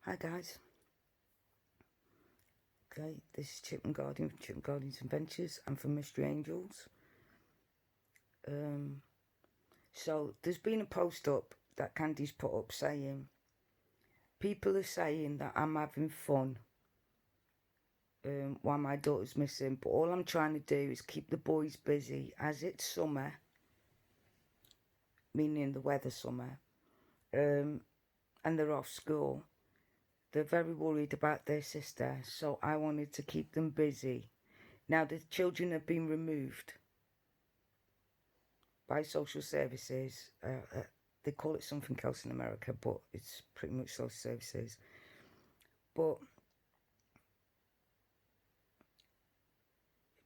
Hi guys. Okay, this is Chip and Guardian from Chip and Guardian's Adventures. I'm from Mystery Angels. Um, so there's been a post up that Candy's put up saying people are saying that I'm having fun while my daughter's missing, but all I'm trying to do is keep the boys busy as it's summer, meaning the weather summer, and they're off school. They're very worried about their sister, so I wanted to keep them busy. Now the children have been removed by social services. They call it something else in America, but it's pretty much social services. But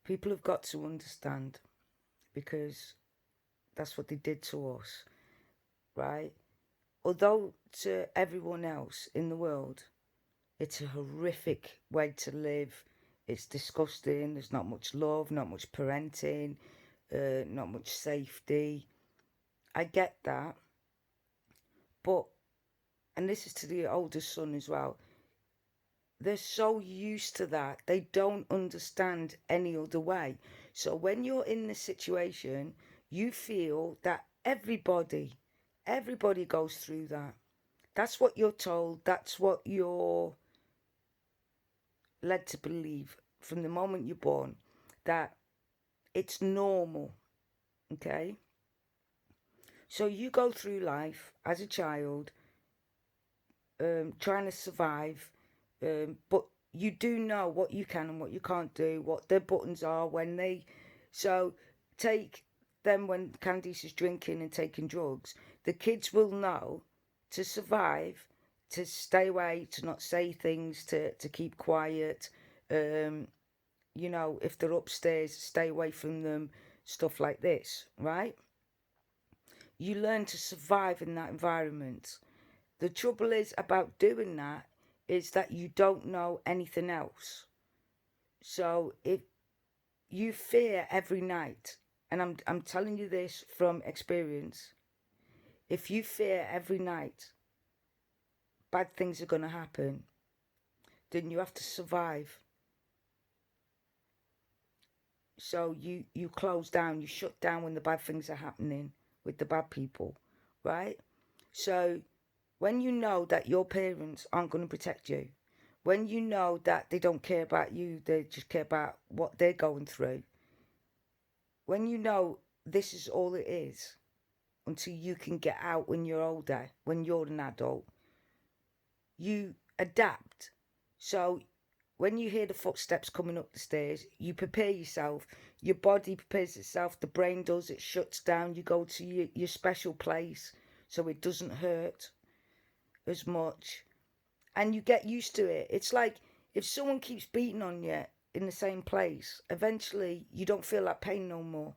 people have got to understand, because that's what they did to us, right? Although to everyone else in the world, it's a horrific way to live. It's disgusting. There's not much love, not much parenting, not much safety. I get that. But, and this is to the oldest son as well, they're so used to that, they don't understand any other way. So when you're in this situation, you feel that everybody goes through that. That's what you're told, that's what you're led to believe from the moment you're born, that it's normal. Okay, so you go through life as a child, trying to survive, but you do know what you can and what you can't do, what their buttons are when they. So take them when Candice is drinking and taking drugs. The kids will know to survive, to stay away, to not say things, to keep quiet. Um, if they're upstairs, stay away from them. Stuff like this, right? You learn to survive in that environment. The trouble is about doing that is that you don't know anything else. So if you fear every night, and I'm telling you this from experience, if you fear every night bad things are going to happen, then you have to survive. So you close down, you shut down when the bad things are happening with the bad people, right? So when you know that your parents aren't going to protect you, when you know that they don't care about you, they just care about what they're going through, when you know this is all it is until you can get out when you're older, when you're an adult, you adapt. So when you hear the footsteps coming up the stairs, you prepare yourself. Your body prepares itself. The brain does. It shuts down. You go to your special place so it doesn't hurt as much. And you get used to it. It's like if someone keeps beating on you in the same place, eventually you don't feel that pain no more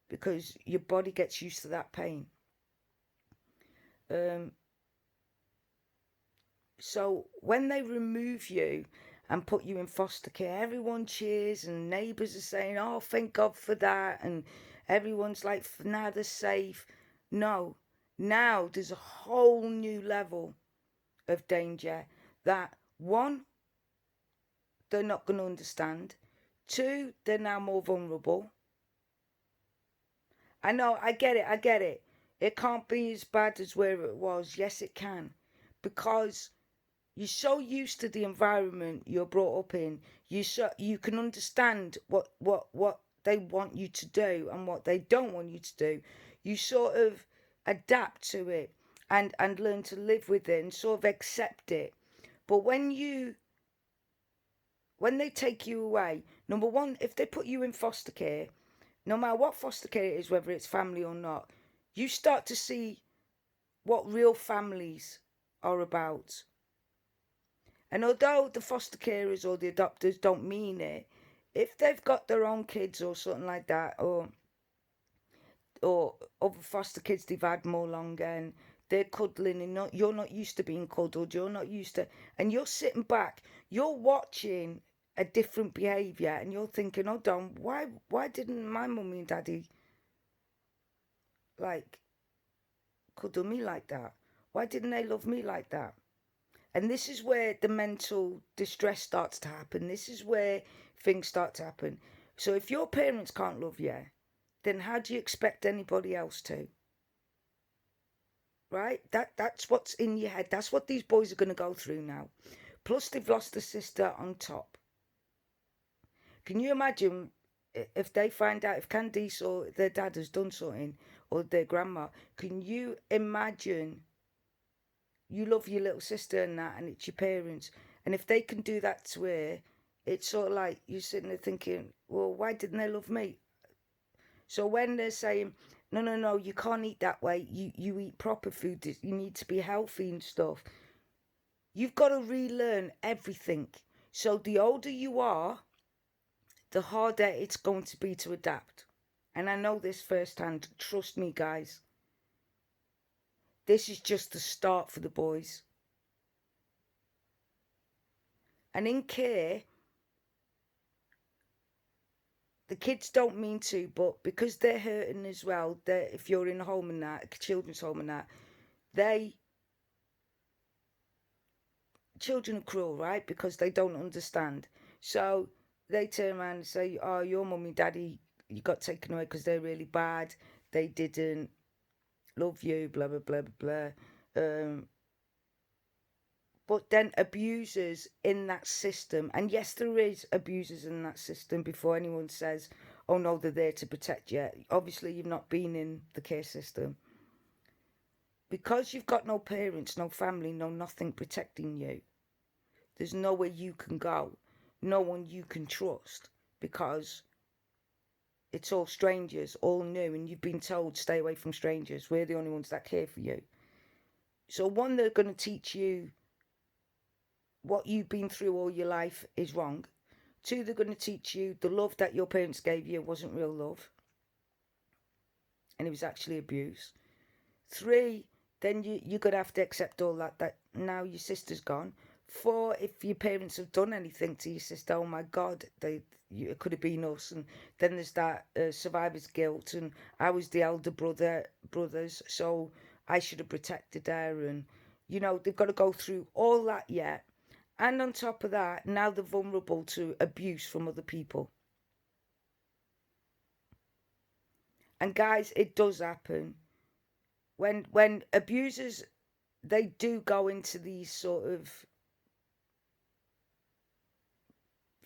because your body gets used to that pain. Um, so when they remove you and put you in foster care, everyone cheers and neighbours are saying, "Oh, thank God for that," and everyone's like, "Now they're safe." No, now there's a whole new level of danger that one, they're not going to understand. Two, they're now more vulnerable. I know, I get it. It can't be as bad as where it was. Yes, it can. Because you're so used to the environment you're brought up in. You can understand what they want you to do and what they don't want you to do. You sort of adapt to it and learn to live with it and sort of accept it. But when they take you away, number one, if they put you in foster care, no matter what foster care it is, whether it's family or not, you start to see what real families are about. And although the foster carers or the adopters don't mean it, if they've got their own kids or something like that, or other foster kids they've had more longer and they're cuddling and you're not used to being cuddled, you're not used to, and you're sitting back, you're watching a different behaviour and you're thinking, hold on, why didn't my mummy and daddy like cuddle me like that? Why didn't they love me like that? And this is where the mental distress starts to happen. This is where things start to happen. So if your parents can't love you, then how do you expect anybody else to? Right? That's what's in your head. That's what these boys are going to go through now. Plus they've lost a sister on top. Can you imagine if they find out if Candice or their dad has done something, or their grandma? Can you imagine? You love your little sister and that, and it's your parents, and if they can do that to her, it's sort of like you're sitting there thinking, well, why didn't they love me? So when they're saying, no, no, no, you can't eat that way, you eat proper food, you need to be healthy and stuff, you've got to relearn everything. So the older you are, the harder it's going to be to adapt. And I know this firsthand. Trust me, guys. This is just the start for the boys. And in care, the kids don't mean to, but because they're hurting as well, if you're in a home and that, a children's home and that, children are cruel, right? Because they don't understand. So they turn around and say, oh, your mummy, daddy, you got taken away because they're really bad. They didn't love you, blah, blah, blah, blah, blah. But then abusers in that system, and yes, there is abusers in that system before anyone says, oh no, they're there to protect you. Obviously, you've not been in the care system. Because you've got no parents, no family, no nothing protecting you, there's nowhere you can go, no one you can trust, because it's all strangers, all new, and you've been told stay away from strangers. We're the only ones that care for you. So one, they're going to teach you what you've been through all your life is wrong. Two, they're going to teach you the love that your parents gave you wasn't real love, and it was actually abuse. Three, then you're going to have to accept all that now your sister's gone. Four, if your parents have done anything to your sister, oh my God, it could have been us. And then there's that survivor's guilt, and I was the elder brothers, so I should have protected her. And, they've got to go through all that yet. And on top of that, now they're vulnerable to abuse from other people. And guys, it does happen. When abusers, they do go into these sort of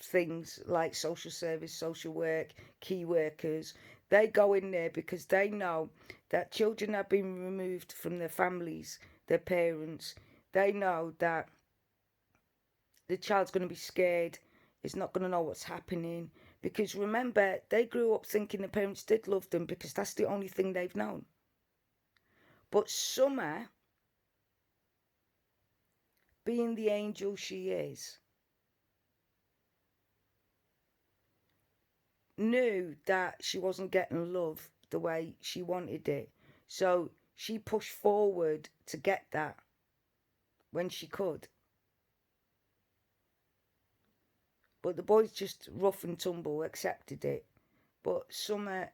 things like social service, social work, key workers. They go in there because they know that children have been removed from their families, their parents. They know that the child's going to be scared, is not going to know what's happening. Because remember, they grew up thinking the parents did love them because that's the only thing they've known. But Summer, being the angel she is, knew that she wasn't getting love the way she wanted it. So she pushed forward to get that when she could. But the boys just rough and tumble accepted it. But Summer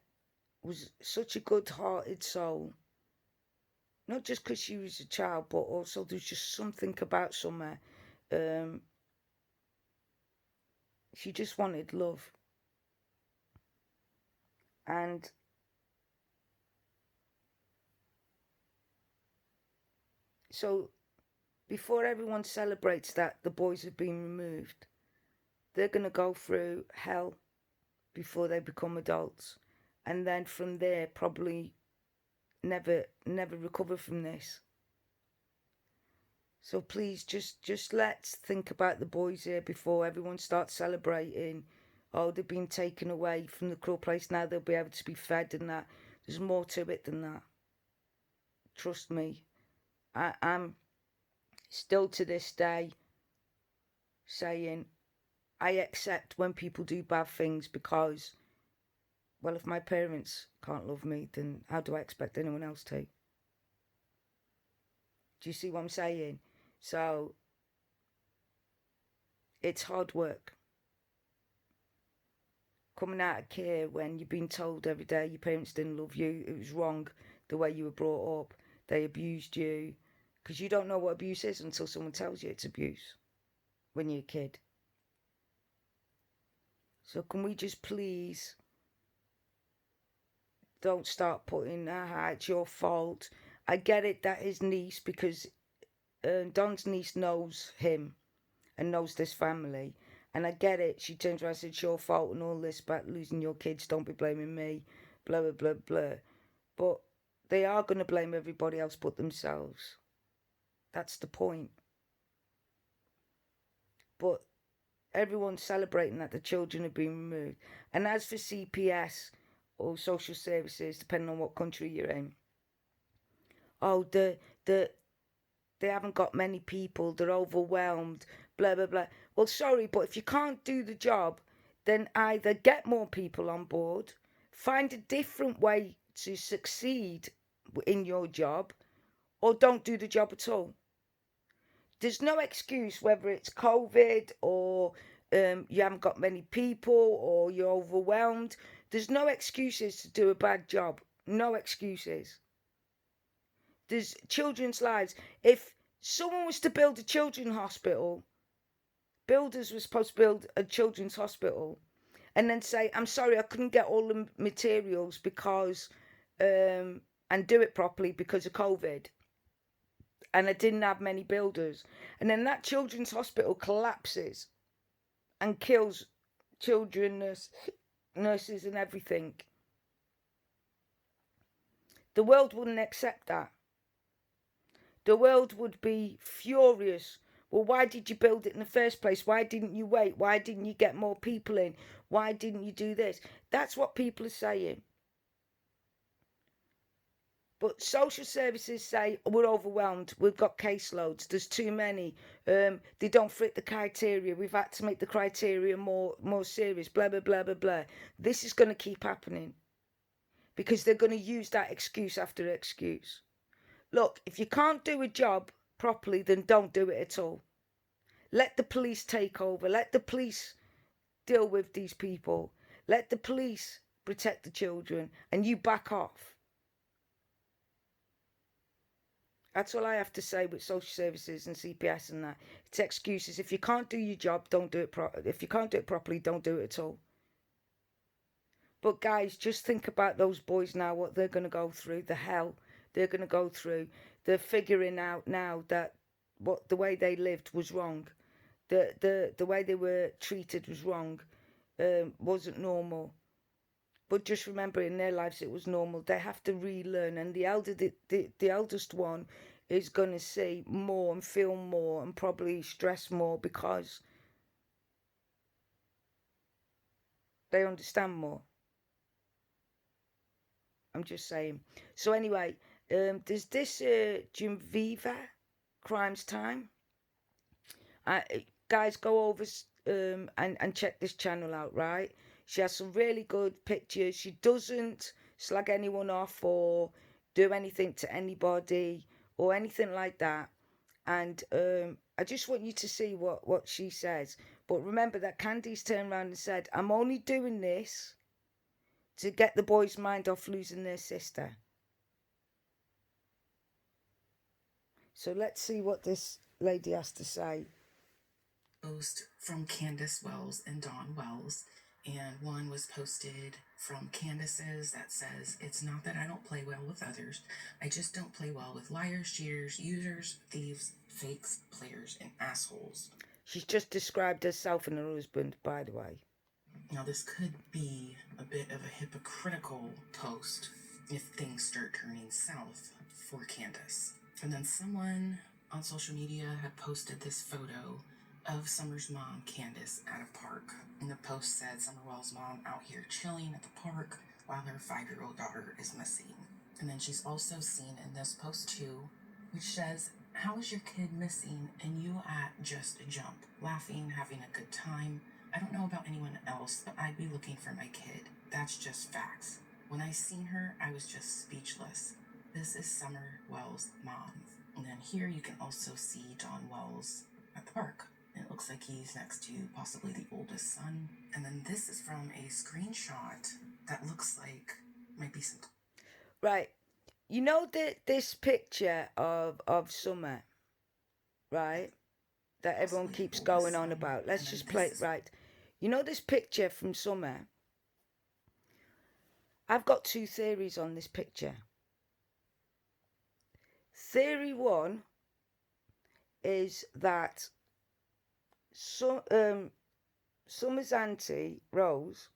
was such a good-hearted soul. Not just because she was a child, but also there's just something about Summer. She just wanted love. And so before everyone celebrates that the boys have been removed, they're going to go through hell before they become adults. And then from there, probably never recover from this. So please, just let's think about the boys here before everyone starts celebrating. Oh, they've been taken away from the cruel place, now they'll be able to be fed and that. There's more to it than that. Trust me. I'm still to this day saying I accept when people do bad things because, well, if my parents can't love me, then how do I expect anyone else to? Do you see what I'm saying? So it's hard work. Coming out of care when you've been told every day your parents didn't love you, it was wrong the way you were brought up, they abused you, because you don't know what abuse is until someone tells you it's abuse when you're a kid. So can we just please don't start putting, it's your fault. I get it, that his niece, because Don's niece knows him and knows this family. And I get it. She turns around and said, it's your fault and all this about losing your kids. Don't be blaming me. Blah, blah, blah, blah. But they are going to blame everybody else but themselves. That's the point. But everyone's celebrating that the children have been removed. And as for CPS or social services, depending on what country you're in, oh, they haven't got many people, they're overwhelmed, blah, blah, blah. Well, sorry, but if you can't do the job, then either get more people on board, find a different way to succeed in your job, or don't do the job at all. There's no excuse whether it's COVID or you haven't got many people or you're overwhelmed. There's no excuses to do a bad job. No excuses. There's children's lives. If someone was to build a children's hospital, builders were supposed to build a children's hospital, and then say, I'm sorry, I couldn't get all the materials because, and do it properly because of COVID. And I didn't have many builders. And then that children's hospital collapses and kills children, nurses and everything. The world wouldn't accept that. The world would be furious. Well, why did you build it in the first place? Why didn't you wait? Why didn't you get more people in? Why didn't you do this? That's what people are saying. But social services say, we're overwhelmed, we've got caseloads, there's too many, they don't fit the criteria, we've had to make the criteria more serious, blah, blah, blah, blah, blah. This is going to keep happening because they're going to use that excuse after excuse. Look, if you can't do a job properly, then don't do it at all. Let the police take over. Let the police deal with these people. Let the police protect the children, and you back off. That's all I have to say with social services and CPS and that. It's excuses. If you can't do your job, don't do it if you can't do it properly, don't do it at all. But guys, just think about those boys now, what they're going to go through, the hell they're going to go through. They're figuring out now that the way they lived was wrong. The way they were treated was wrong. Wasn't normal. But just remember, in their lives it was normal. They have to relearn, and the eldest one is going to see more and feel more and probably stress more because they understand more. I'm just saying. So anyway, there's this Geneva Crimes Time. Guys, go over and check this channel out, right? She has some really good pictures. She doesn't slag anyone off or do anything to anybody or anything like that. And I just want you to see what she says. But remember that Candice turned around and said, I'm only doing this to get the boys' mind off losing their sister. So let's see what this lady has to say. Post from Candace Wells and Dawn Wells, and one was posted from Candace's that says, it's not that I don't play well with others, I just don't play well with liars, cheaters, users, thieves, fakes, players, and assholes. She's just described herself and her husband, by the way. Now, this could be a bit of a hypocritical post if things start turning south for Candace. And then someone on social media had posted this photo of Summer's mom, Candace, at a park. And the post said, Summerwell's mom out here chilling at the park while her 5-year-old daughter is missing. And then she's also seen in this post too, which says, how is your kid missing and you at just a jump, laughing, having a good time? I don't know about anyone else, but I'd be looking for my kid. That's just facts. When I seen her, I was just speechless. This is Summer Wells' mom. And then here you can also see John Wells at the park. And it looks like he's next to possibly the oldest son. And then this is from a screenshot that looks like might be some... Right. You know this picture of Summer, right? That everyone Possibly keeps divorce. going on about. Let's And then just play it right. You know this picture from Summer? I've got two theories on this picture. Theory one is that Summer's auntie, Rose,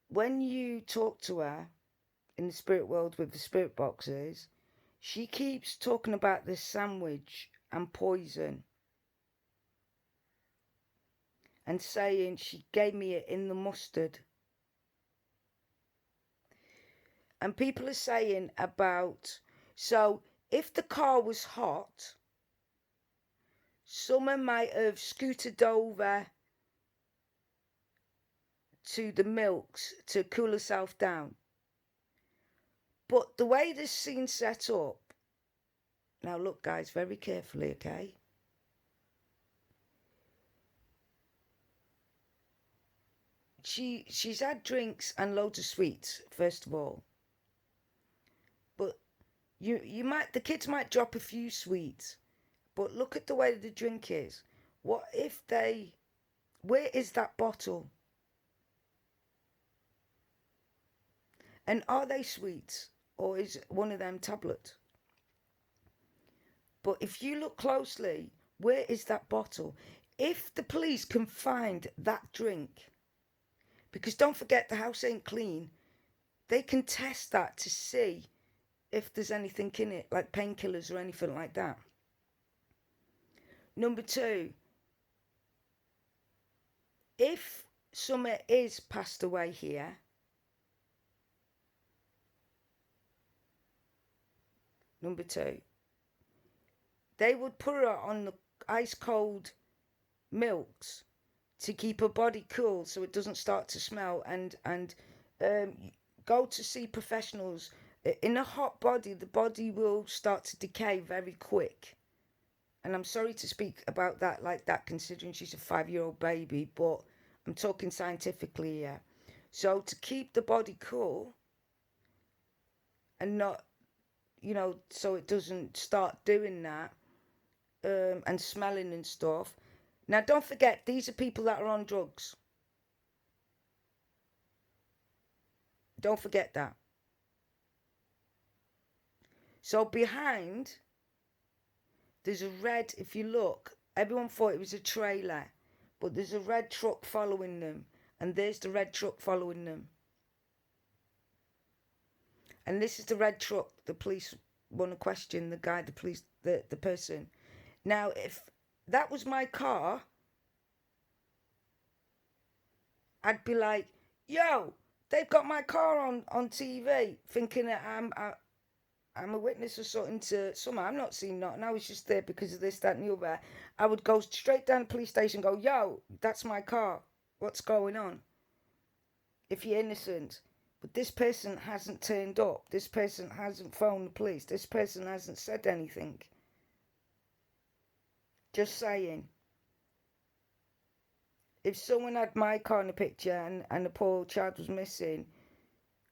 when you talk to her in the spirit world with the spirit boxes, she keeps talking about this sandwich and poison and saying she gave me it in the mustard. And people are saying about, so if the car was hot, Summer might have scooted over to the milks to cool herself down. But the way this scene's set up, now look guys, very carefully, okay? She's had drinks and loads of sweets, first of all. But the kids might drop a few sweets, but look at the way the drink is. What if where is that bottle? And are they sweets or is one of them tablets? But if you look closely, where is that bottle? If the police can find that drink, because don't forget the house ain't clean, they can test that to see if there's anything in it, like painkillers or anything like that. Number two, if Summer is passed away here, number two, they would put her on the ice cold milks to keep her body cool so it doesn't start to smell, and go to see professionals. In a hot body, the body will start to decay very quick. And I'm sorry to speak about that like that, considering she's a 5-year-old baby, but I'm talking scientifically here. So to keep the body cool and not, so it doesn't start doing that, and smelling and stuff. Now, don't forget, these are people that are on drugs. Don't forget that. So behind, there's a red, if you look, everyone thought it was a trailer, but there's a red truck following them, and there's the red truck following them. And this is the red truck the police want to question the guy, the person. Now, if that was my car, I'd be like, yo, they've got my car on TV, thinking that I'm a witness or something to Summer. I'm not seeing nothing. I was just there because of this, that, and the other. I would go straight down to the police station and go, yo, that's my car. What's going on? If you're innocent. But this person hasn't turned up. This person hasn't phoned the police. This person hasn't said anything. Just saying. If someone had my car in the picture and the poor child was missing,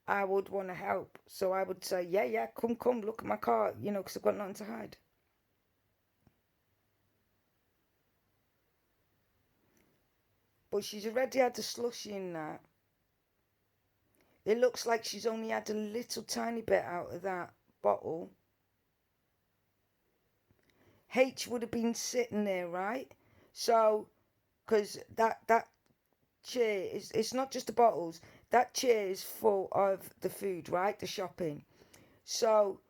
I would want to help. So I would say, yeah, come, look at my car, because I've got nothing to hide. But she's already had the slushy in that. It looks like she's only had a little tiny bit out of that bottle. H would have been sitting there, right? So, because that chair it's not just the bottles. That chair is full of the food, right? The shopping. So,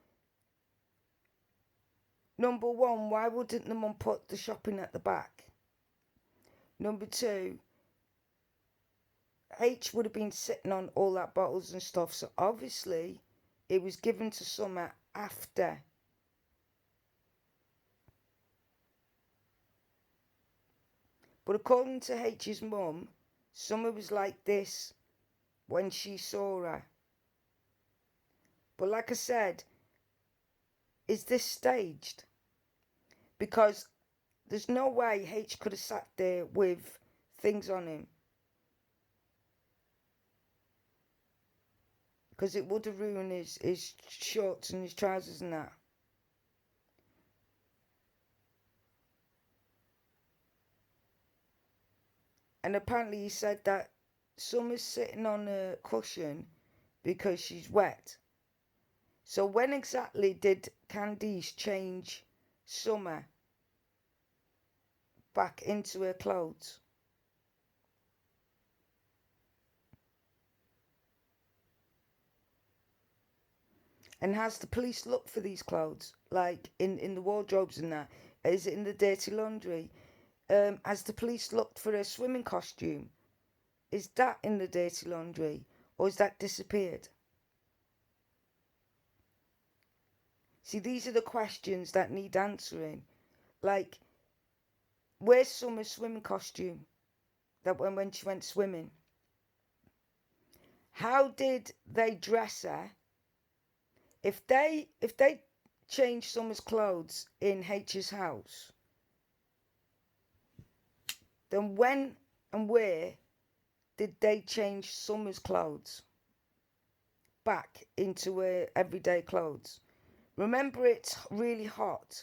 number one, why wouldn't the mum put the shopping at the back? Number two, H would have been sitting on all that bottles and stuff. So obviously, it was given to Summer after. But according to H's mum, Summer was like this when she saw her. But like I said, is this staged? Because there's no way H could have sat there with things on him. because it would have ruined his shorts and his trousers and that. And apparently he said that Summer's sitting on a cushion because she's wet. So when exactly did Candice change Summer back into her clothes? And has the police looked for these clothes? Like in the wardrobes and that? Is it in the dirty laundry? Has the police looked for a swimming costume? Is that in the dirty laundry? Or has that disappeared? See, these are the questions that need answering. Like, where's Summer's swimming costume? That when she went swimming? How did they dress her? If they changed Summer's clothes in H's house, then when and where did they change Summer's clothes back into her everyday clothes? Remember, it's really hot.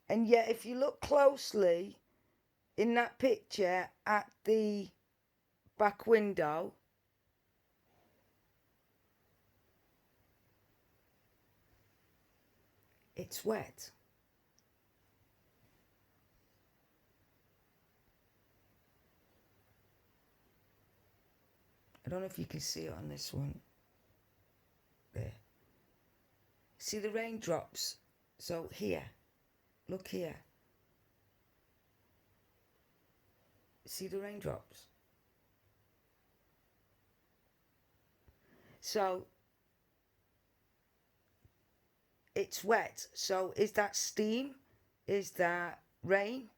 And yet, if you look closely in that picture at the back window, it's wet. I don't know if you can see it on this one. There. See the raindrops? So here, look here. See the raindrops? So it's wet. So is that steam? Is that rain?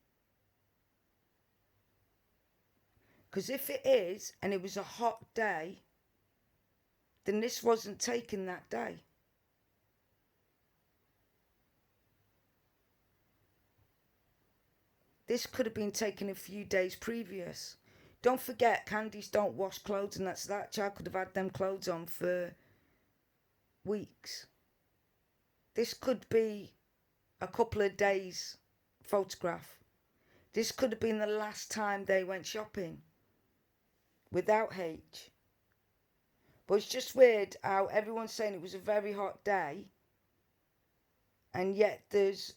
Because if it is, and it was a hot day, then this wasn't taken that day. This could have been taken a few days previous. Don't forget, Candice don't wash clothes, and that child could have had them clothes on for weeks. This could be a couple of days photograph. This could have been the last time they went shopping without H. But it's just weird how everyone's saying it was a very hot day, and yet there's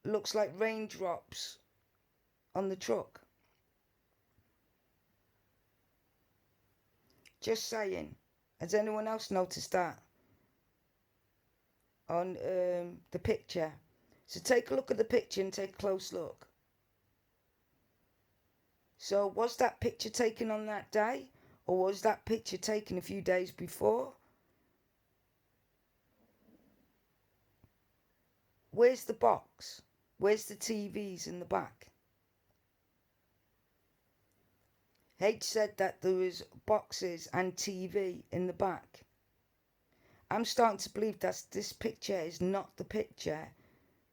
looks like raindrops on the truck. Just saying. Has anyone else noticed that on the picture? So take a look at the picture and take a close look. So was that picture taken on that day, or was that picture taken a few days before? Where's the box? Where's the TVs in the back? H said that there was boxes and TV in the back. I'm starting to believe that this picture is not the picture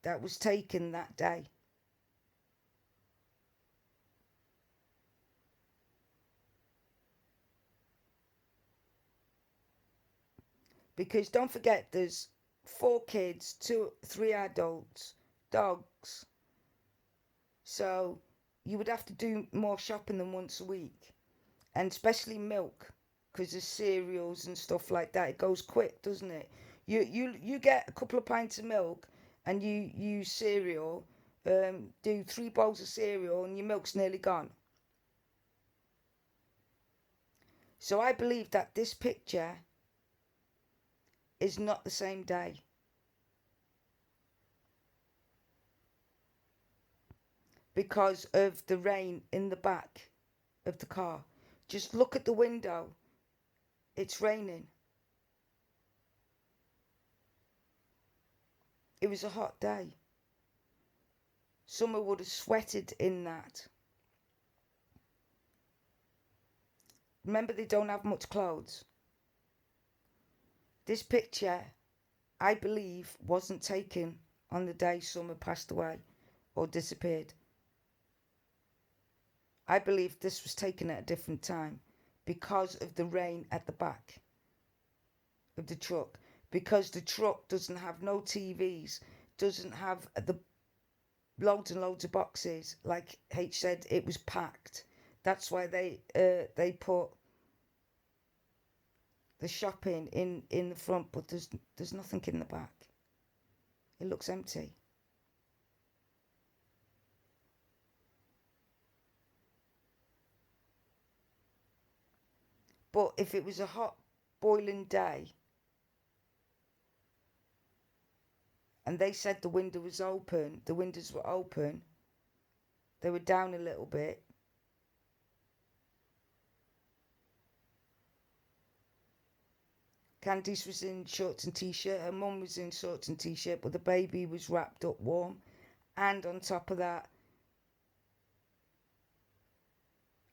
that was taken that day. Because don't forget, there's 4 kids, 3 adults, dogs. So you would have to do more shopping than once a week. And especially milk, because there's cereals and stuff like that. It goes quick, doesn't it? You get a couple of pints of milk and you use cereal, do 3 bowls of cereal and your milk's nearly gone. So I believe that this picture is not the same day. Because of the rain in the back of the car. Just look at the window. It's raining. It was a hot day. Summer would have sweated in that. Remember, they don't have much clothes. This picture, I believe, wasn't taken on the day Summer passed away or disappeared. I believe this was taken at a different time, because of the rain at the back of the truck. Because the truck doesn't have no TVs, doesn't have the loads and loads of boxes. Like H said, it was packed. That's why they put the shopping in the front, but there's nothing in the back. It looks empty. But if it was a hot boiling day and they said the window was open, the windows were open, they were down a little bit, Candice was in shorts and t-shirt, her mum was in shorts and t-shirt, but the baby was wrapped up warm. And on top of that,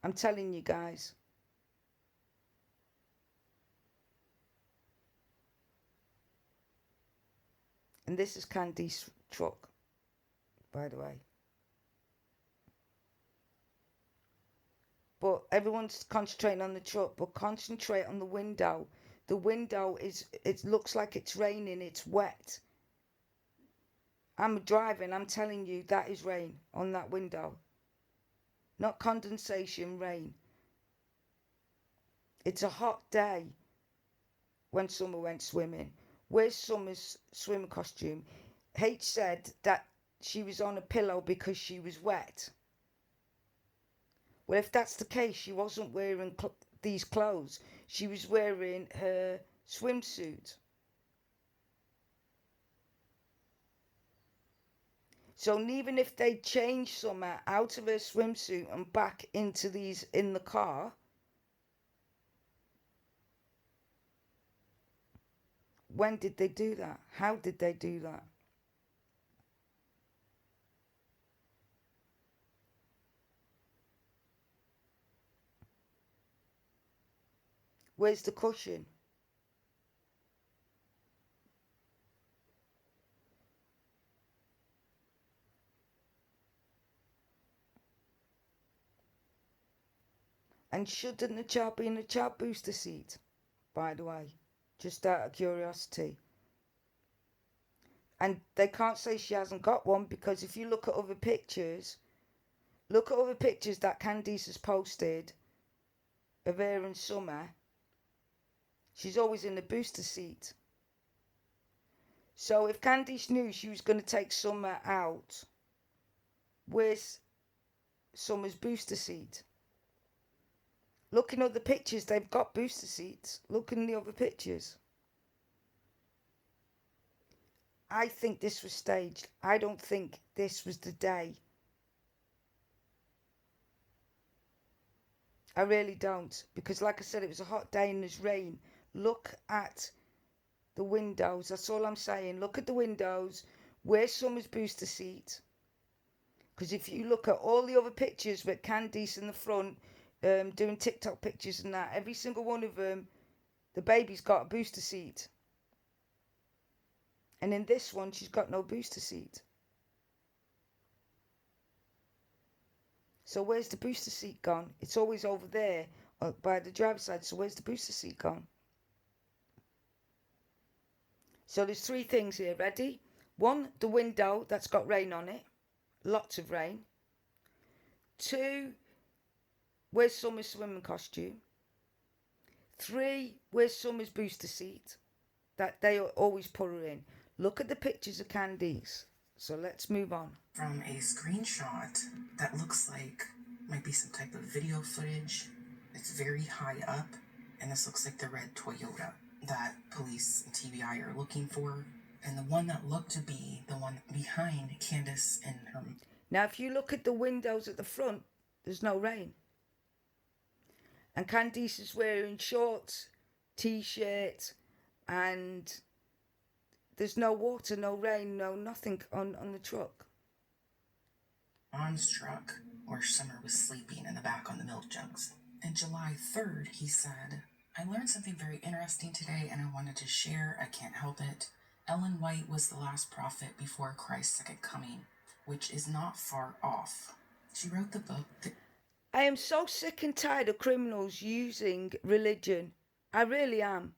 I'm telling you guys, and this is Candice's truck, by the way. But everyone's concentrating on the truck, but concentrate on the window. The window it looks like it's raining, it's wet. I'm driving, I'm telling you, that is rain on that window. Not condensation, rain. It's a hot day when Summer went swimming. Where's Summer's swim costume? H said that she was on a pillow because she was wet. Well, if that's the case, she wasn't wearing these clothes. She was wearing her swimsuit. So even if they changed Summer out of her swimsuit and back into these in the car, when did they do that? How did they do that? Where's the cushion? And shouldn't the child be in a child booster seat, by the way? Just out of curiosity. And they can't say she hasn't got one, because if you look at other pictures that Candice has posted of her and Summer, she's always in the booster seat. So if Candice knew she was going to take Summer out, where's Summer's booster seat? Look in other pictures, they've got booster seats. Look in the other pictures. I think this was staged. I don't think this was the day. I really don't. Because like I said, it was a hot day and there's rain. Look at the windows. That's all I'm saying. Look at the windows. Where's Summer's booster seat? Because if you look at all the other pictures with Candice in the front, doing TikTok pictures and that, every single one of them, the baby's got a booster seat. And in this one, she's got no booster seat. So where's the booster seat gone? It's always over there by the driver's side. So where's the booster seat gone? So there's three things here. Ready? One, the window that's got rain on it. Lots of rain. Two, where's Summer's swimming costume? Three, where's Summer's booster seat? That they always put her in. Look at the pictures of Candice. So let's move on. From a screenshot that looks like might be some type of video footage. It's very high up, and this looks like the red Toyota that police and TBI are looking for. And the one that looked to be the one behind Candice and her. Now, if you look at the windows at the front, there's no rain. And Candice is wearing shorts, t-shirt, and there's no water, no rain, no nothing on the truck. Mom's truck, where Summer was sleeping in the back on the milk jugs. And July 3rd, he said, I learned something very interesting today and I wanted to share. I can't help it. Ellen White was the last prophet before Christ's second coming, which is not far off. She wrote the book. I am so sick and tired of criminals using religion. I really am.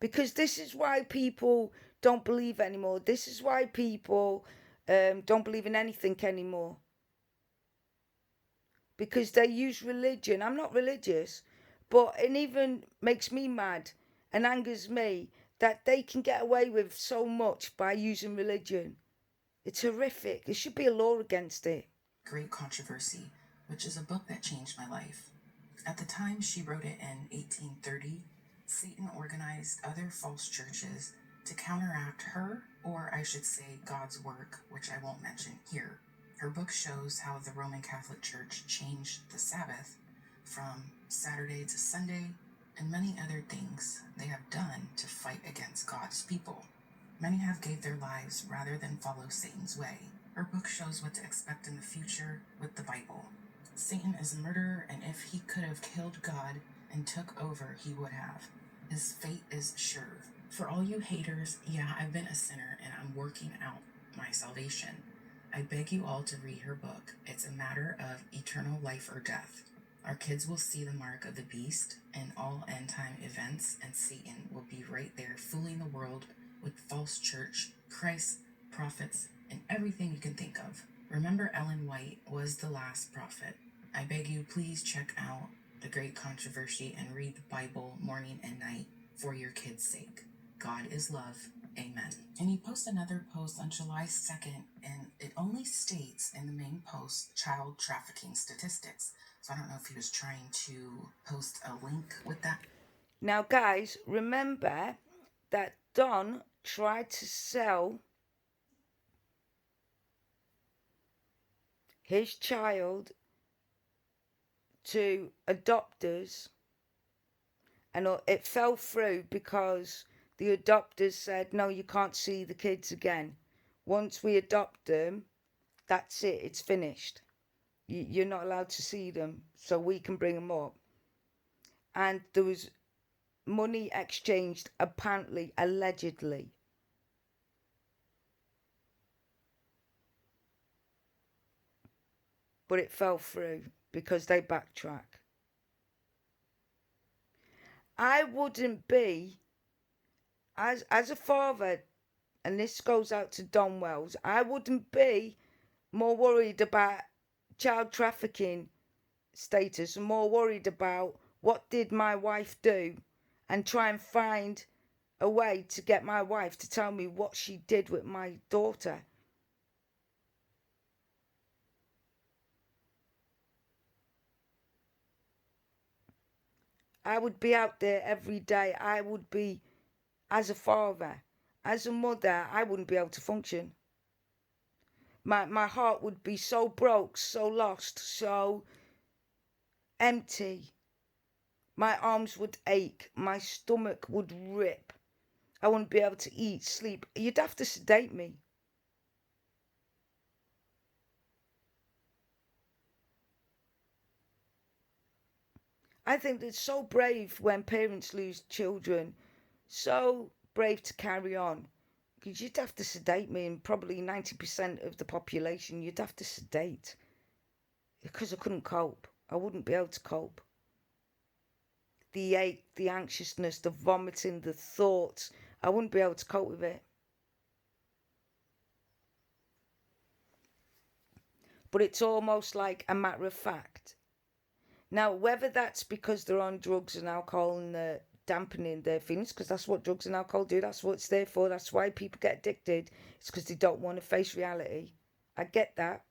Because this is why people don't believe anymore. This is why people don't believe in anything anymore. Because they use religion. I'm not religious, but it even makes me mad and angers me that they can get away with so much by using religion. It's horrific. There should be a law against it. Great Controversy, which is a book that changed my life. At the time she wrote it in 1830, Satan organized other false churches to counteract her, or I should say God's work, which I won't mention here. Her book shows how the Roman Catholic Church changed the Sabbath from Saturday to Sunday, and many other things they have done to fight against God's people. Many have gave their lives rather than follow Satan's way. Her book shows what to expect in the future with the Bible. Satan is a murderer, and if he could have killed God and took over, he would have. His fate is sure. For all you haters, yeah, I've been a sinner and I'm working out my salvation. I beg you all to read her book. It's a matter of eternal life or death. Our kids will see the mark of the beast and all end time events, and Satan will be right there fooling the world with false church, Christ, prophets, and everything you can think of. Remember, Ellen White was the last prophet. I beg you, please check out The Great Controversy and read the Bible morning and night for your kids' sake. God is love. Amen. And he posted another post on July 2nd, and it only states in the main post child trafficking statistics. So I don't know if he was trying to post a link with that. Now, guys, remember that Don tried to sell his child to adopters, and it fell through because the adopters said, no, you can't see the kids again. Once we adopt them, that's it, it's finished. You're not allowed to see them, so we can bring them up. And there was money exchanged, apparently, allegedly. But it fell through because they backtrack. I wouldn't be, as a father, and this goes out to Don Wells, I wouldn't be more worried about child trafficking status and more worried about what did my wife do, and try and find a way to get my wife to tell me what she did with my daughter. I would be out there every day. I would be, as a father, as a mother, I wouldn't be able to function. My heart would be so broke, so lost, so empty. My arms would ache. My stomach would rip. I wouldn't be able to eat, sleep. You'd have to sedate me. I think it's so brave when parents lose children. So brave to carry on. Because you'd have to sedate me, and probably 90% of the population you'd have to sedate. Because I couldn't cope. I wouldn't be able to cope. The ache, the anxiousness, the vomiting, the thoughts. I wouldn't be able to cope with it. But it's almost like a matter of fact. Now, whether that's because they're on drugs and alcohol and they're dampening their feelings, because that's what drugs and alcohol do, that's what it's there for, that's why people get addicted, it's because they don't want to face reality. I get that.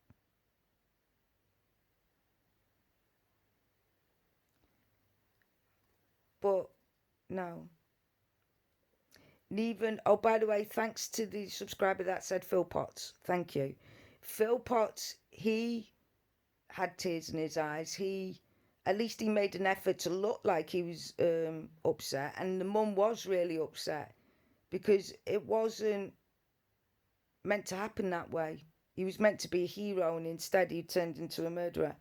But no. And even, oh, by the way, thanks to the subscriber that said Phil Potts. Thank you. Phil Potts, he had tears in his eyes. At least he made an effort to look like he was upset. And the mum was really upset because it wasn't meant to happen that way. He was meant to be a hero, and instead he turned into a murderer.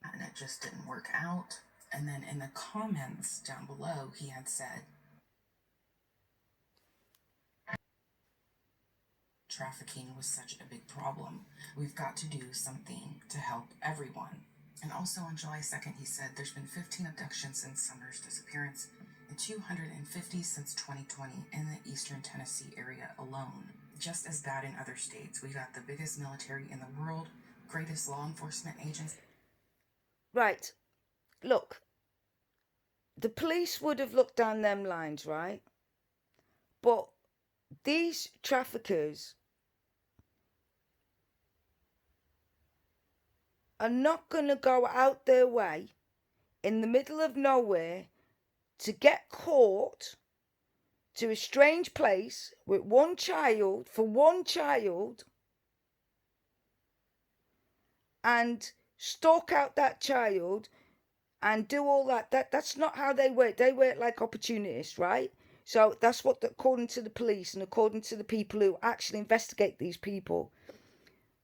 And it just didn't work out. And then in the comments down below, he had said, trafficking was such a big problem. We've got to do something to help everyone. And also on July 2nd, he said there's been 15 abductions since Summer's disappearance and 250 since 2020 in the eastern Tennessee area alone. Just as bad in other states. We got the biggest military in the world, greatest law enforcement agents. Right. Look, the police would have looked down them lines, right? But these traffickers are not going to go out their way in the middle of nowhere to get caught to a strange place with one child, for one child, and stalk out that child and do all that. That's not how they work. They work like opportunists, right? So that's what, according to the police and according to the people who actually investigate these people,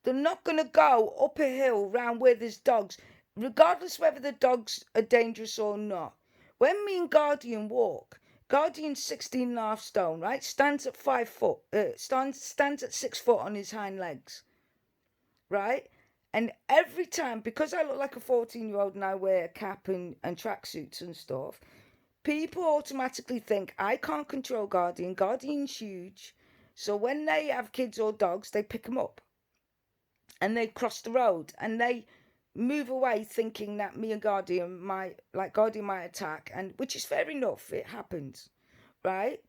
they're not going to go up a hill round where there's dogs, regardless whether the dogs are dangerous or not. When me and Guardian walk, Guardian's 16 and a half stone, right? Stands at 5 foot, stands at 6 foot on his hind legs, right? And every time, because I look like a 14-year-old and I wear a cap and tracksuits and stuff, people automatically think I can't control Guardian. Guardian's huge. So when they have kids or dogs, they pick them up and they cross the road and they move away thinking that me and Guardian might attack, and which is fair enough, it happens, right?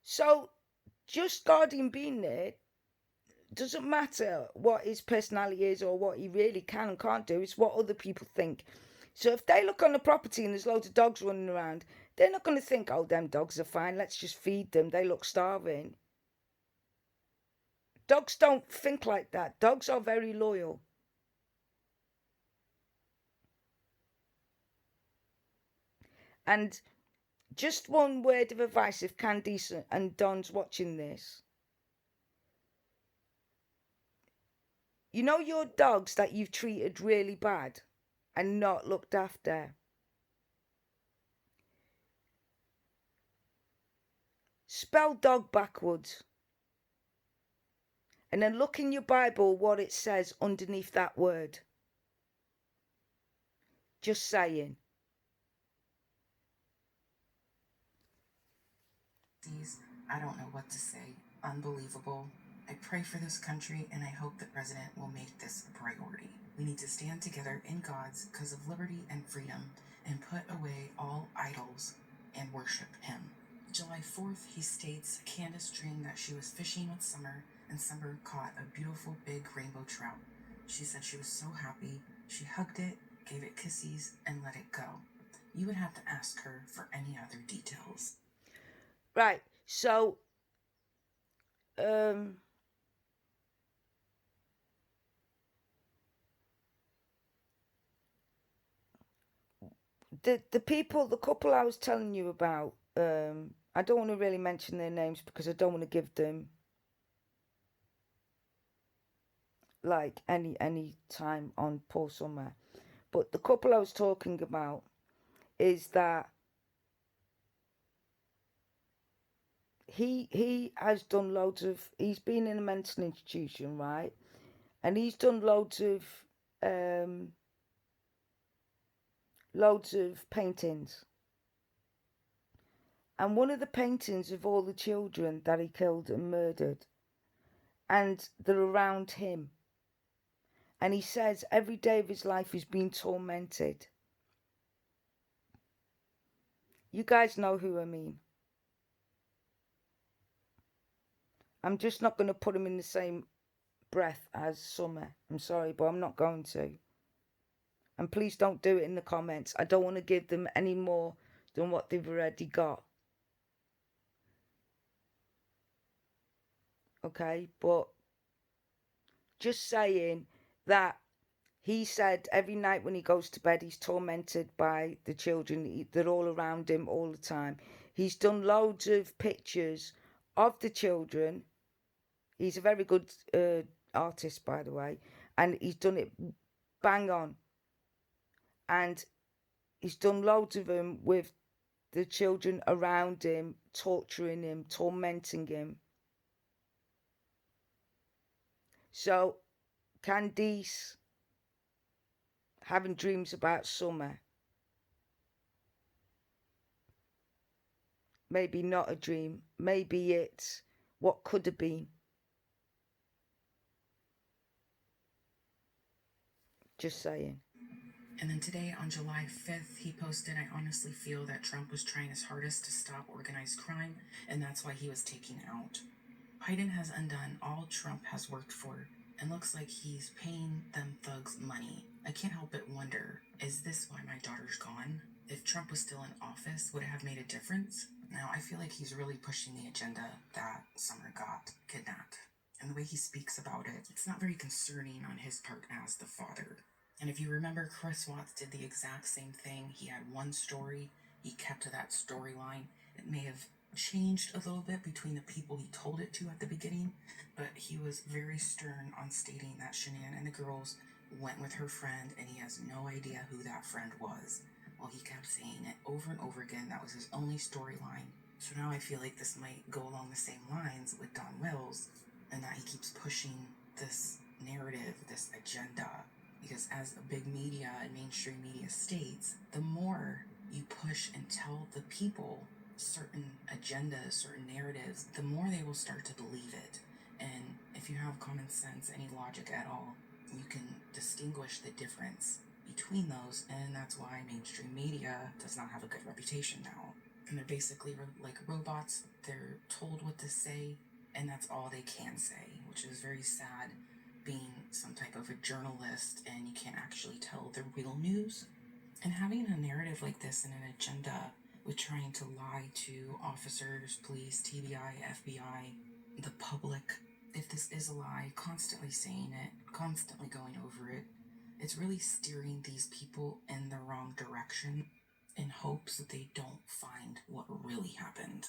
So just Guardian being there doesn't matter what his personality is or what he really can and can't do. It's what other people think. So if they look on the property and there's loads of dogs running around, they're not going to think, oh, them dogs are fine, let's just feed them, they look starving. Dogs don't think like that. Dogs are very loyal. And just one word of advice, if Candice and Don's watching this. You know your dogs that you've treated really bad and not looked after? Spell dog backwards. And then look in your Bible what it says underneath that word. Just saying. I don't know what to say. Unbelievable. I pray for this country and I hope the president will make this a priority. We need to stand together in God's cause of liberty and freedom and put away all idols and worship him. July 4th, he states Candace dreamed that she was fishing with Summer and Summer caught a beautiful big rainbow trout. She said she was so happy. She hugged it, gave it kisses, and let it go. You would have to ask her for any other details. Right, so the people, the couple I was telling you about, I don't want to really mention their names because I don't want to give them like any time on Paul Summer. But the couple I was talking about is that he has done loads of, he's been in a mental institution, right? And he's done loads of paintings. And one of the paintings of all the children that he killed and murdered, and they're around him. And he says every day of his life he's been tormented. You guys know who I mean. I'm just not going to put him in the same breath as Summer. I'm sorry, but I'm not going to. And please don't do it in the comments. I don't want to give them any more than what they've already got. Okay, but just saying that he said every night when he goes to bed he's tormented by the children. They're all around him all the time. He's done loads of pictures of the children. He's a very good artist, by the way, and he's done it bang on. And he's done loads of them with the children around him, torturing him, tormenting him. So Candice having dreams about Summer, maybe not a dream, maybe it's what could have been. Just saying. And then today, on July 5th, he posted, "I honestly feel that Trump was trying his hardest to stop organized crime, and that's why he was taken out. Biden has undone all Trump has worked for, and looks like he's paying them thugs money. I can't help but wonder, is this why my daughter's gone? If Trump was still in office, would it have made a difference?" Now, I feel like he's really pushing the agenda that Summer got kidnapped. And the way he speaks about it, it's not very concerning on his part as the father. And if you remember, Chris Watts did the exact same thing. He had one story, he kept to that storyline. It may have changed a little bit between the people he told it to at the beginning, but he was very stern on stating that Shanann and the girls went with her friend and he has no idea who that friend was. Well, he kept saying it over and over again. That was his only storyline. So now I feel like this might go along the same lines with Don Wills, and that he keeps pushing this narrative, this agenda. Because as a big media and mainstream media states, the more you push and tell the people certain agendas, certain narratives, the more they will start to believe it. And if you have common sense, any logic at all, you can distinguish the difference between those, and that's why mainstream media does not have a good reputation now. And they're basically like robots. They're told what to say, and that's all they can say, which is very sad, being some type of a journalist and you can't actually tell the real news. And having a narrative like this and an agenda with trying to lie to officers, police, TBI, FBI, the public, if this is a lie, constantly saying it, constantly going over it, it's really steering these people in the wrong direction in hopes that they don't find what really happened.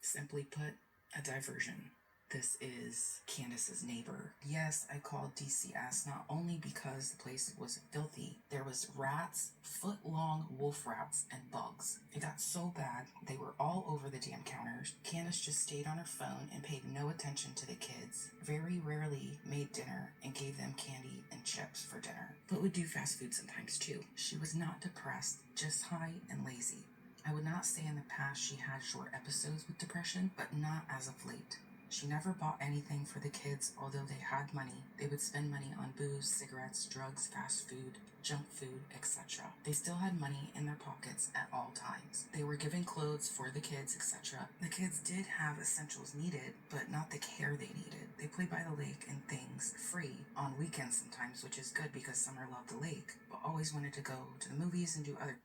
Simply put, a diversion. This is Candace's neighbor. Yes, I called DCS not only because the place was filthy. There was rats, foot-long wolf rats, and bugs. It got so bad, they were all over the damn counters. Candace just stayed on her phone and paid no attention to the kids. Very rarely made dinner and gave them candy and chips for dinner. But would do fast food sometimes too. She was not depressed, just high and lazy. I would not say in the past she had short episodes with depression, but not as of late. She never bought anything for the kids, although they had money. They would spend money on booze, cigarettes, drugs, fast food, junk food, etc. They still had money in their pockets at all times. They were giving clothes for the kids, etc. The kids did have essentials needed, but not the care they needed. They played by the lake and things free on weekends sometimes, which is good because Summer loved the lake, but always wanted to go to the movies and do other.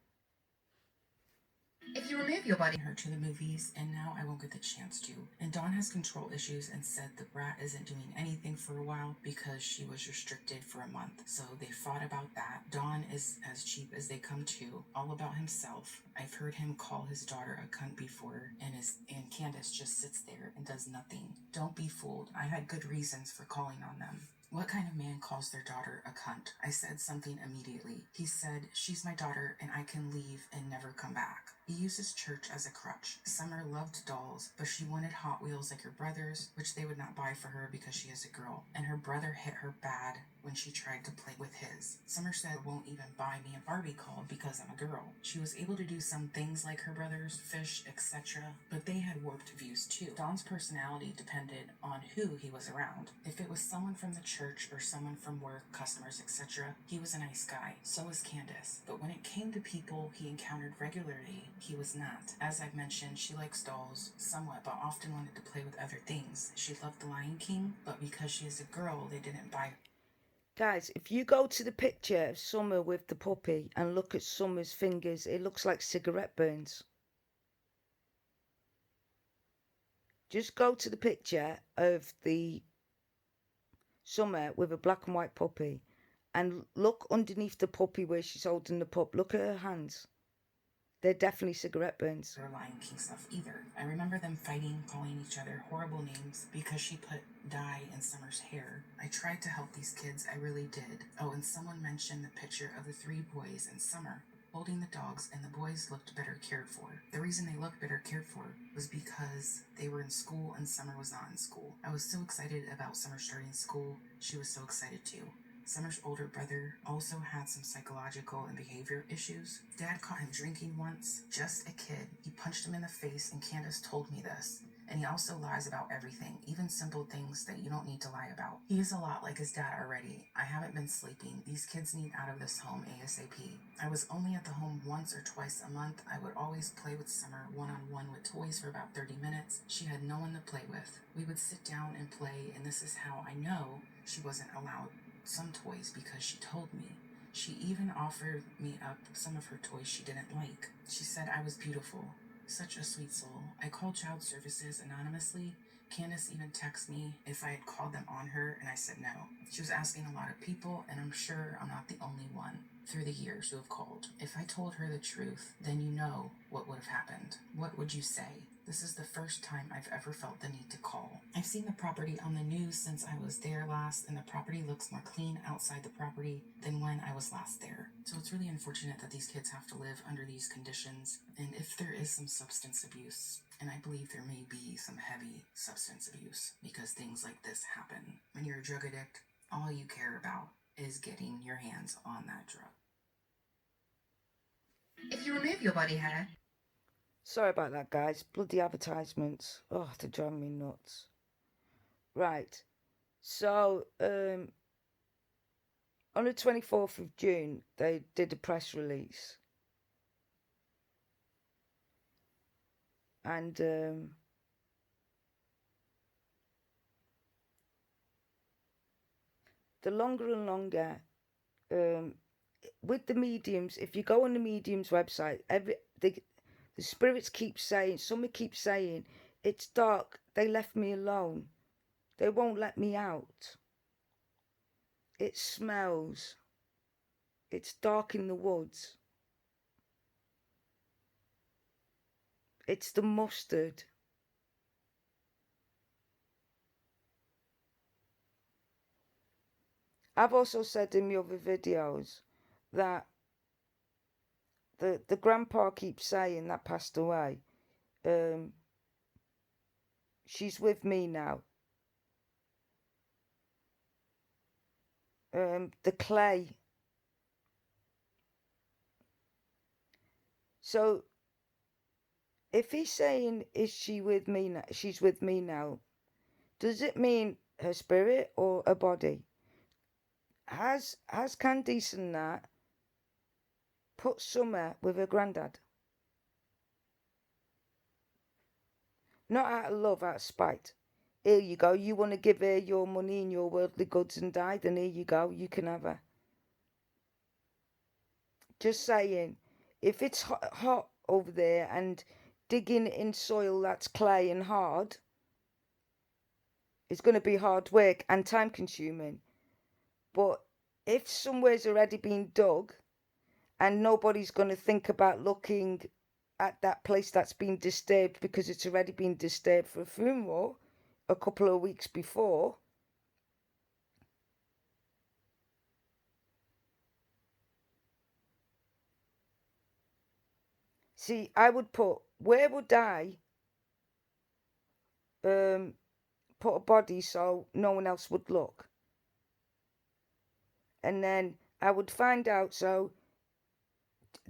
If you remove your body her to the movies, and now I won't get the chance to. And Dawn has control issues and said the brat isn't doing anything for a while because she was restricted for a month. So they fought about that. Dawn is as cheap as they come to, all about himself. I've heard him call his daughter a cunt before, and Candace just sits there and does nothing. Don't be fooled. I had good reasons for calling on them. What kind of man calls their daughter a cunt? I said something immediately. He said, she's my daughter and I can leave and never come back. He uses church as a crutch. Summer loved dolls, but she wanted Hot Wheels like her brothers, which they would not buy for her because she is a girl. And her brother hit her bad when she tried to play with his. Summer said won't even buy me a Barbie doll because I'm a girl. She was able to do some things like her brothers, fish, etc., but they had warped views too. Dawn's personality depended on who he was around. If it was someone from the church or someone from work, customers, etc., he was a nice guy. So was Candace. But when it came to people he encountered regularly, he was not. As I've mentioned, she likes dolls somewhat, but often wanted to play with other things. She loved The Lion King, but because she is a girl, they didn't buy her. Guys, if you go to the picture of Summer with the puppy and look at Summer's fingers, it looks like cigarette burns. Just go to the picture of the Summer with a black and white puppy and look underneath the puppy where she's holding the pup. Look at her hands. They're definitely cigarette burns. Her Lion King stuff either. I remember them fighting, calling each other horrible names because she put dye in Summer's hair. I tried to help these kids, I really did. Oh, and someone mentioned the picture of the three boys and Summer. holding the dogs, and the boys looked better cared for. The reason they looked better cared for was because they were in school and Summer was not in school. I was so excited about Summer starting school. She was so excited too. Summer's older brother also had some psychological and behavior issues. Dad caught him drinking once, just a kid. He punched him in the face, and Candace told me this. And he also lies about everything, even simple things that you don't need to lie about. He is a lot like his dad already. I haven't been sleeping. These kids need out of this home ASAP. I was only at the home once or twice a month. I would always play with Summer one-on-one with toys for about 30 minutes. She had no one to play with. We would sit down and play, and this is how I know she wasn't allowed some toys, because she told me. She even offered me up some of her toys she didn't like. She said I was beautiful. Such a sweet soul. I called child services anonymously. Candace even texted me if I had called them on her, and I said no. She was asking a lot of people, and I'm sure I'm not the only one through the years who have called. If I told her the truth, then you know what would have happened. What would you say? This is the first time I've ever felt the need to call. I've seen the property on the news since I was there last, and the property looks more clean outside the property than when I was last there. So it's really unfortunate that these kids have to live under these conditions, and if there is some substance abuse, and I believe there may be some heavy substance abuse, because things like this happen. When you're a drug addict, all you care about is getting your hands on that drug. If you remove your body hair... Sorry about that, guys. Bloody advertisements. Oh, they drive me nuts. Right. So, on the 24th of June, they did a press release. And the longer and longer, with the mediums, if you go on the mediums website, the spirits keep saying, somebody keeps saying, it's dark, they left me alone. They won't let me out. It smells. It's dark in the woods. It's the mustard. I've also said in my other videos that the grandpa keeps saying that passed away, she's with me now. The clay. So if he's saying, is she with me now? She's with me now. Does it mean her spirit or her body? Has Candice and that put Summer with her granddad? Not out of love, out of spite. Here you go. You want to give her your money and your worldly goods and die? Then here you go. You can have her. Just saying. If it's hot over there and digging in soil that's clay and hard, it's going to be hard work and time consuming. But if somewhere's already been dug and nobody's going to think about looking at that place that's been disturbed because it's already been disturbed for a funeral a couple of weeks before, see, I would put, where would I put a body so no one else would look? And then I would find out. So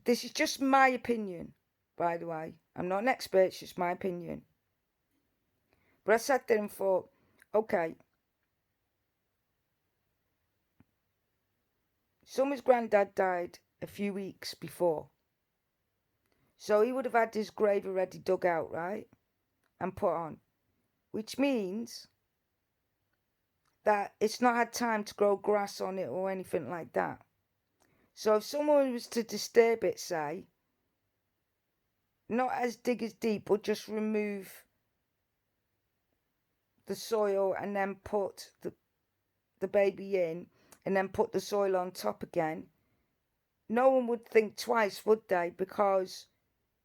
this is just my opinion, by the way. I'm not an expert, it's just my opinion. But I sat there and thought, okay, Summer's granddad died a few weeks before. So he would have had his grave already dug out, right? And put on. Which means that it's not had time to grow grass on it or anything like that. So if someone was to disturb it, say, not as dig as deep, but just remove the soil and then put the baby in and then put the soil on top again, no one would think twice, would they? Because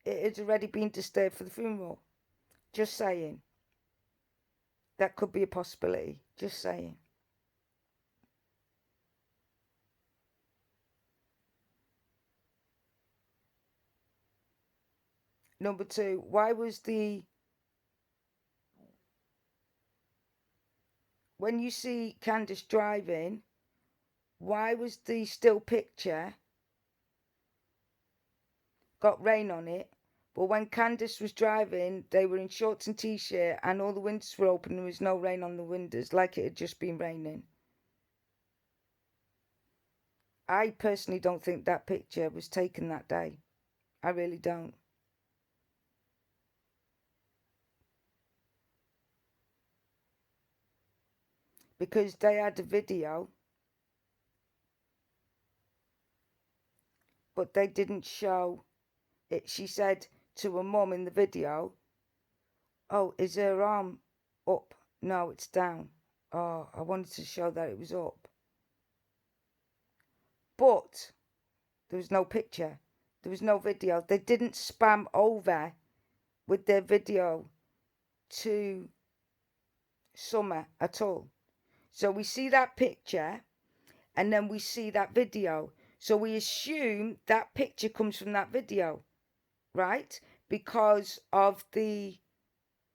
it had already been disturbed for the funeral. Just saying. That could be a possibility. Just saying. Number two, why was when you see Candace driving, why was the still picture got rain on it? But when Candace was driving, they were in shorts and t-shirt and all the windows were open and there was no rain on the windows, like it had just been raining. I personally don't think that picture was taken that day. I really don't. Because they had a video, but they didn't show it. She said to her mum in the video, "Oh, is her arm up?" "No, it's down." "Oh, I wanted to show that it was up." But there was no picture. There was no video. They didn't spam over with their video to Summer at all. So we see that picture and then we see that video. So we assume that picture comes from that video, right? Because of the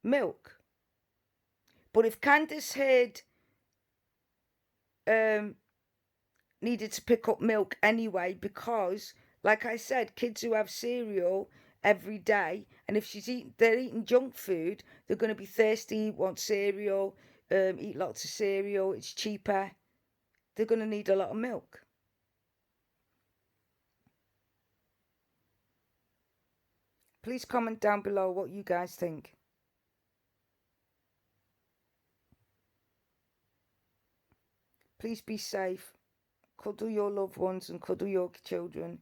milk. But if Candace had needed to pick up milk anyway, because like I said, kids who have cereal every day, and if they're eating junk food, they're going to be thirsty, want cereal, eat lots of cereal, it's cheaper, they're going to need a lot of milk. Please comment down below what you guys think. Please be safe, cuddle your loved ones and cuddle your children,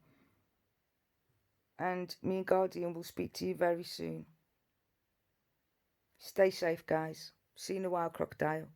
and me and Guardian will speak to you very soon. Stay safe, guys. See you in a while, crocodile.